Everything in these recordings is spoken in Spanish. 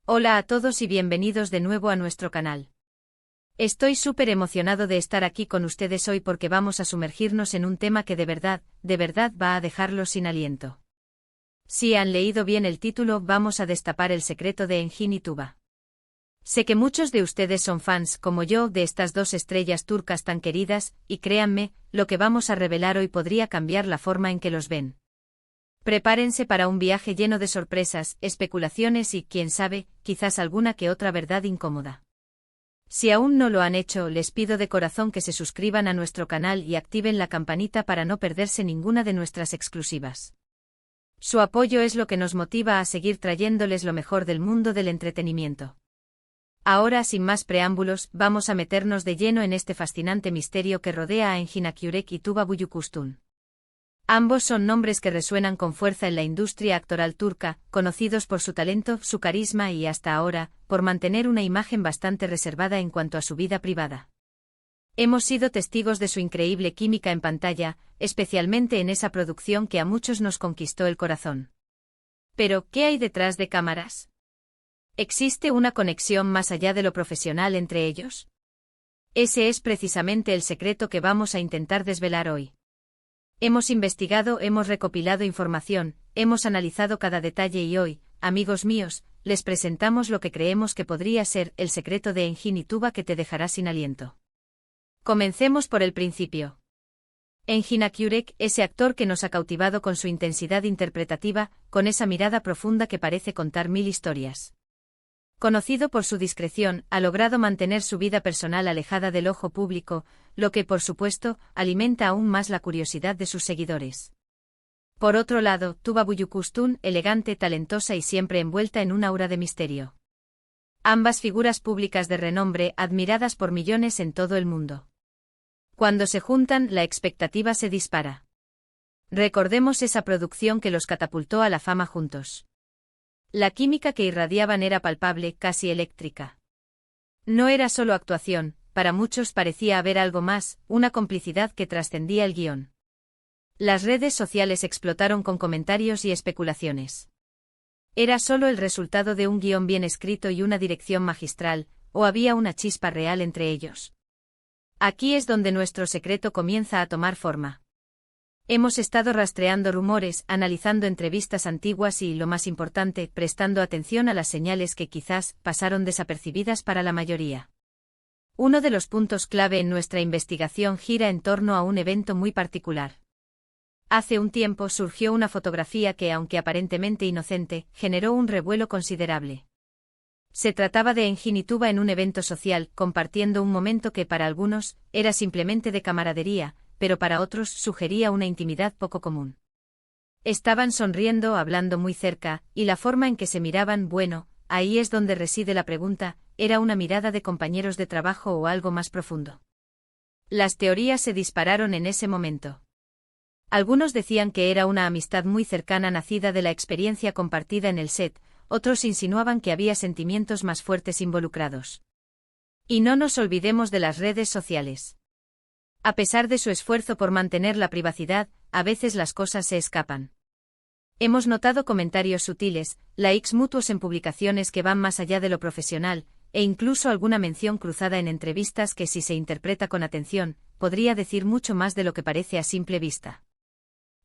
Hola a todos y bienvenidos de nuevo a nuestro canal. Estoy súper emocionado de estar aquí con ustedes hoy porque vamos a sumergirnos en un tema que de verdad va a dejarlos sin aliento. Si han leído bien el título, vamos a destapar el secreto de Engin y Tuba. Sé que muchos de ustedes son fans, como yo, de estas dos estrellas turcas tan queridas, y créanme, lo que vamos a revelar hoy podría cambiar la forma en que los ven. Prepárense para un viaje lleno de sorpresas, especulaciones y, quién sabe, quizás alguna que otra verdad incómoda. Si aún no lo han hecho, les pido de corazón que se suscriban a nuestro canal y activen la campanita para no perderse ninguna de nuestras exclusivas. Su apoyo es lo que nos motiva a seguir trayéndoles lo mejor del mundo del entretenimiento. Ahora, sin más preámbulos, vamos a meternos de lleno en este fascinante misterio que rodea a Engin Akyurek y Tuba Büyüküstün. Ambos son nombres que resuenan con fuerza en la industria actoral turca, conocidos por su talento, su carisma y, hasta ahora, por mantener una imagen bastante reservada en cuanto a su vida privada. Hemos sido testigos de su increíble química en pantalla, especialmente en esa producción que a muchos nos conquistó el corazón. Pero, ¿qué hay detrás de cámaras? ¿Existe una conexión más allá de lo profesional entre ellos? Ese es precisamente el secreto que vamos a intentar desvelar hoy. Hemos investigado, hemos recopilado información, hemos analizado cada detalle y hoy, amigos míos, les presentamos lo que creemos que podría ser el secreto de Engin y Tuba que te dejará sin aliento. Comencemos por el principio. Engin Akyurek, ese actor que nos ha cautivado con su intensidad interpretativa, con esa mirada profunda que parece contar mil historias. Conocido por su discreción, ha logrado mantener su vida personal alejada del ojo público, lo que, por supuesto, alimenta aún más la curiosidad de sus seguidores. Por otro lado, Tuba Büyüküstün, elegante, talentosa y siempre envuelta en un aura de misterio. Ambas figuras públicas de renombre, admiradas por millones en todo el mundo. Cuando se juntan, la expectativa se dispara. Recordemos esa producción que los catapultó a la fama juntos. La química que irradiaban era palpable, casi eléctrica. No era solo actuación, para muchos parecía haber algo más, una complicidad que trascendía el guión. Las redes sociales explotaron con comentarios y especulaciones. ¿Era solo el resultado de un guión bien escrito y una dirección magistral, o había una chispa real entre ellos? Aquí es donde nuestro secreto comienza a tomar forma. Hemos estado rastreando rumores, analizando entrevistas antiguas y, lo más importante, prestando atención a las señales que quizás pasaron desapercibidas para la mayoría. Uno de los puntos clave en nuestra investigación gira en torno a un evento muy particular. Hace un tiempo surgió una fotografía que, aunque aparentemente inocente, generó un revuelo considerable. Se trataba de Engin y Tuba en un evento social, compartiendo un momento que para algunos era simplemente de camaradería, pero para otros sugería una intimidad poco común. Estaban sonriendo, hablando muy cerca, y la forma en que se miraban, bueno, ahí es donde reside la pregunta, ¿era una mirada de compañeros de trabajo o algo más profundo? Las teorías se dispararon en ese momento. Algunos decían que era una amistad muy cercana nacida de la experiencia compartida en el set, otros insinuaban que había sentimientos más fuertes involucrados. Y no nos olvidemos de las redes sociales. A pesar de su esfuerzo por mantener la privacidad, a veces las cosas se escapan. Hemos notado comentarios sutiles, likes mutuos en publicaciones que van más allá de lo profesional, e incluso alguna mención cruzada en entrevistas que, si se interpreta con atención, podría decir mucho más de lo que parece a simple vista.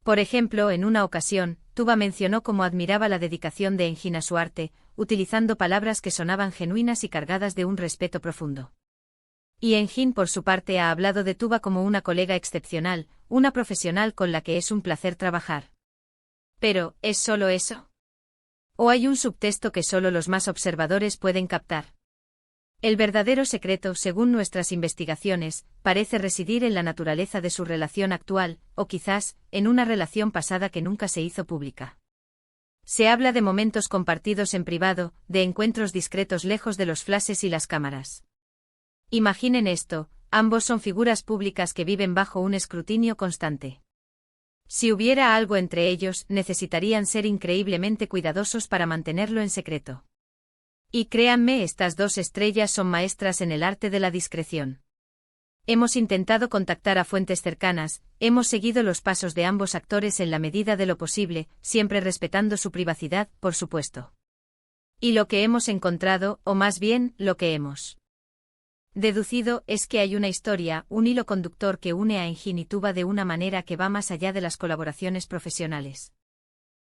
Por ejemplo, en una ocasión, Tuba mencionó cómo admiraba la dedicación de Engin a su arte, utilizando palabras que sonaban genuinas y cargadas de un respeto profundo. Y Engin, por su parte, ha hablado de Tuba como una colega excepcional, una profesional con la que es un placer trabajar. Pero, ¿es solo eso? ¿O hay un subtexto que solo los más observadores pueden captar? El verdadero secreto, según nuestras investigaciones, parece residir en la naturaleza de su relación actual, o quizás, en una relación pasada que nunca se hizo pública. Se habla de momentos compartidos en privado, de encuentros discretos lejos de los flashes y las cámaras. Imaginen esto, ambos son figuras públicas que viven bajo un escrutinio constante. Si hubiera algo entre ellos, necesitarían ser increíblemente cuidadosos para mantenerlo en secreto. Y créanme, estas dos estrellas son maestras en el arte de la discreción. Hemos intentado contactar a fuentes cercanas, hemos seguido los pasos de ambos actores en la medida de lo posible, siempre respetando su privacidad, por supuesto. Y lo que hemos encontrado, o más bien, lo que hemos deducido, es que hay una historia, un hilo conductor que une a Engine y Tuba de una manera que va más allá de las colaboraciones profesionales.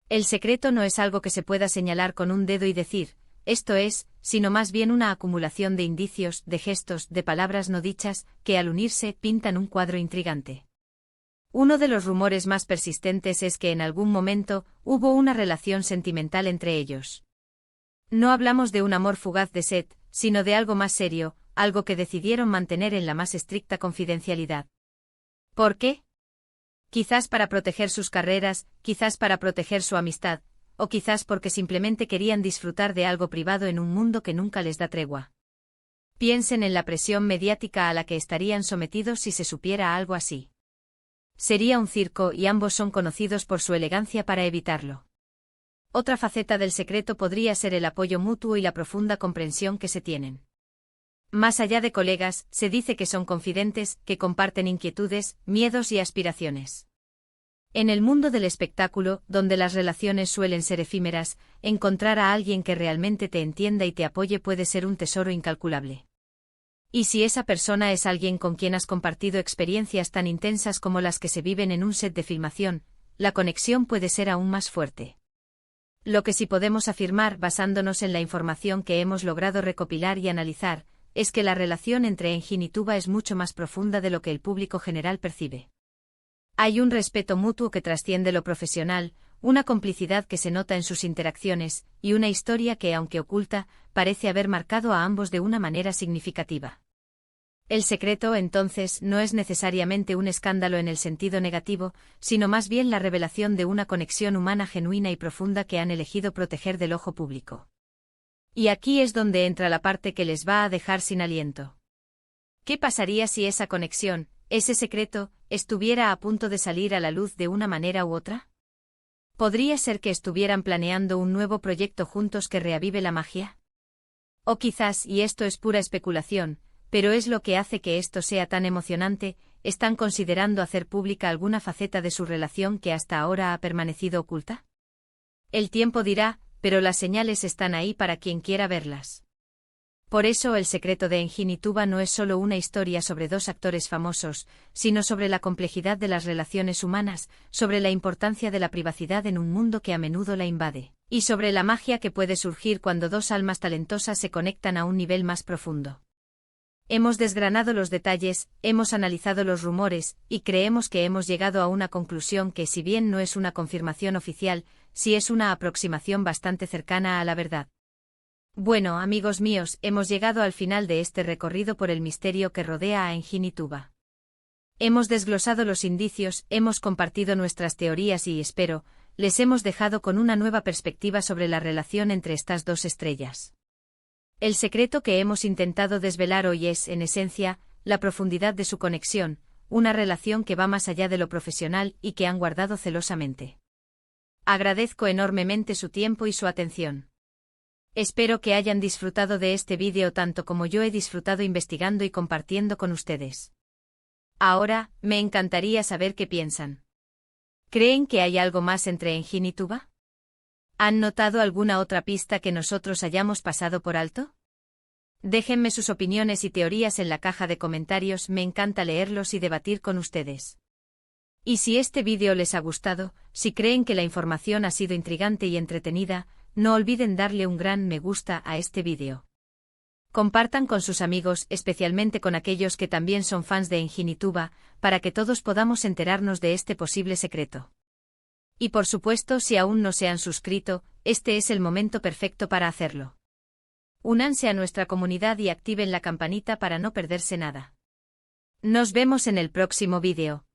El secreto no es algo que se pueda señalar con un dedo y decir, esto es, sino más bien una acumulación de indicios, de gestos, de palabras no dichas, que al unirse pintan un cuadro intrigante. Uno de los rumores más persistentes es que en algún momento hubo una relación sentimental entre ellos. No hablamos de un amor fugaz de Seth, sino de algo más serio, algo que decidieron mantener en la más estricta confidencialidad. ¿Por qué? Quizás para proteger sus carreras, quizás para proteger su amistad, o quizás porque simplemente querían disfrutar de algo privado en un mundo que nunca les da tregua. Piensen en la presión mediática a la que estarían sometidos si se supiera algo así. Sería un circo y ambos son conocidos por su elegancia para evitarlo. Otra faceta del secreto podría ser el apoyo mutuo y la profunda comprensión que se tienen. Más allá de colegas, se dice que son confidentes, que comparten inquietudes, miedos y aspiraciones. En el mundo del espectáculo, donde las relaciones suelen ser efímeras, encontrar a alguien que realmente te entienda y te apoye puede ser un tesoro incalculable. Y si esa persona es alguien con quien has compartido experiencias tan intensas como las que se viven en un set de filmación, la conexión puede ser aún más fuerte. Lo que sí podemos afirmar, basándonos en la información que hemos logrado recopilar y analizar, es que la relación entre Engine y Tuba es mucho más profunda de lo que el público general percibe. Hay un respeto mutuo que trasciende lo profesional, una complicidad que se nota en sus interacciones, y una historia que, aunque oculta, parece haber marcado a ambos de una manera significativa. El secreto, entonces, no es necesariamente un escándalo en el sentido negativo, sino más bien la revelación de una conexión humana genuina y profunda que han elegido proteger del ojo público. Y aquí es donde entra la parte que les va a dejar sin aliento. ¿Qué pasaría si esa conexión, ese secreto, estuviera a punto de salir a la luz de una manera u otra? ¿Podría ser que estuvieran planeando un nuevo proyecto juntos que reavive la magia? O quizás, y esto es pura especulación, pero es lo que hace que esto sea tan emocionante, están considerando hacer pública alguna faceta de su relación que hasta ahora ha permanecido oculta. El tiempo dirá, pero las señales están ahí para quien quiera verlas. Por eso el secreto de Engine y Tuba no es solo una historia sobre dos actores famosos, sino sobre la complejidad de las relaciones humanas, sobre la importancia de la privacidad en un mundo que a menudo la invade, y sobre la magia que puede surgir cuando dos almas talentosas se conectan a un nivel más profundo. Hemos desgranado los detalles, hemos analizado los rumores, y creemos que hemos llegado a una conclusión que, si bien no es una confirmación oficial, sí es una aproximación bastante cercana a la verdad. Bueno, amigos míos, hemos llegado al final de este recorrido por el misterio que rodea a Engine y Tuba. Hemos desglosado los indicios, hemos compartido nuestras teorías y, espero, les hemos dejado con una nueva perspectiva sobre la relación entre estas dos estrellas. El secreto que hemos intentado desvelar hoy es, en esencia, la profundidad de su conexión, una relación que va más allá de lo profesional y que han guardado celosamente. Agradezco enormemente su tiempo y su atención. Espero que hayan disfrutado de este vídeo tanto como yo he disfrutado investigando y compartiendo con ustedes. Ahora, me encantaría saber qué piensan. ¿Creen que hay algo más entre Engine y Tuba? ¿Han notado alguna otra pista que nosotros hayamos pasado por alto? Déjenme sus opiniones y teorías en la caja de comentarios, me encanta leerlos y debatir con ustedes. Y si este vídeo les ha gustado, si creen que la información ha sido intrigante y entretenida, no olviden darle un gran me gusta a este vídeo. Compartan con sus amigos, especialmente con aquellos que también son fans de Engine y Tuba, para que todos podamos enterarnos de este posible secreto. Y por supuesto, si aún no se han suscrito, este es el momento perfecto para hacerlo. Únanse a nuestra comunidad y activen la campanita para no perderse nada. Nos vemos en el próximo vídeo.